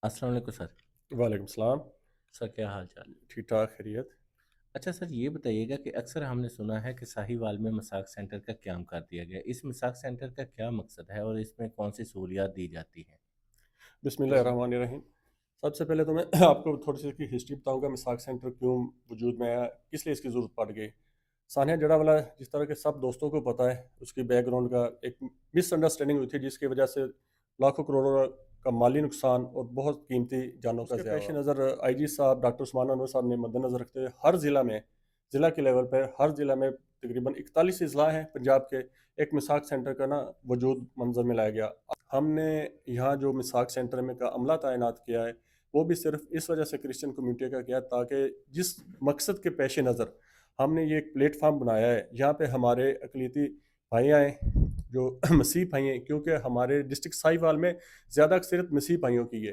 अस्सलाम वालेकुम सर। वालेकुम सलाम। सर क्या हाल चाल? ठीक ठाक खैरियत। अच्छा सर ये बताइएगा कि अक्सर हमने सुना है कि साहिवाल में मसाक सेंटर का क़याम कर दिया गया। इस मसाक सेंटर का क्या मकसद है और इसमें कौन सी सहूलियात दी जाती हैं? बिस्मिल्लाहिर्रहमानिर्रहीम। सबसे पहले तो मैं आपको थोड़ी सी इसकी हिस्ट्री बताऊंगा, मिसाक सेंटर क्यों वजूद में आया, किस लिए इसकी ज़रूरत पड़ गई। सानिया जड़ा वाला, जिस तरह के सब दोस्तों को पता है, उसकी बैकग्राउंड का एक मिसअंडरस्टैंडिंग हुई थी जिसकी वजह से लाखों करोड़ों का माली नुकसान और बहुत कीमती जानों का ज़ाया पेश नज़र आईजी साहब डॉक्टर उस्मान अनवर साहब ने मद्देनज़र रखते हुए हर ज़िला में, ज़िला के लेवल पर हर ज़िला में तकरीबन 41 अजला हैं पंजाब के, एक मिसाक सेंटर का ना वजूद मंजर में लाया गया। हमने यहाँ जो मिसाक सेंटर में का अमला तैनात किया है, वो भी सिर्फ इस वजह से क्रिश्चियन कम्युनिटी का किया ताकि जिस मकसद के पेश नज़र हमने ये एक प्लेटफार्म बनाया है, यहाँ पे हमारे अकलीती भाई आए जो मसीह भाई हैं, क्योंकि हमारे डिस्ट्रिक्ट साहिवाल में ज़्यादा अक्सरियत मसीह भाइयों की है।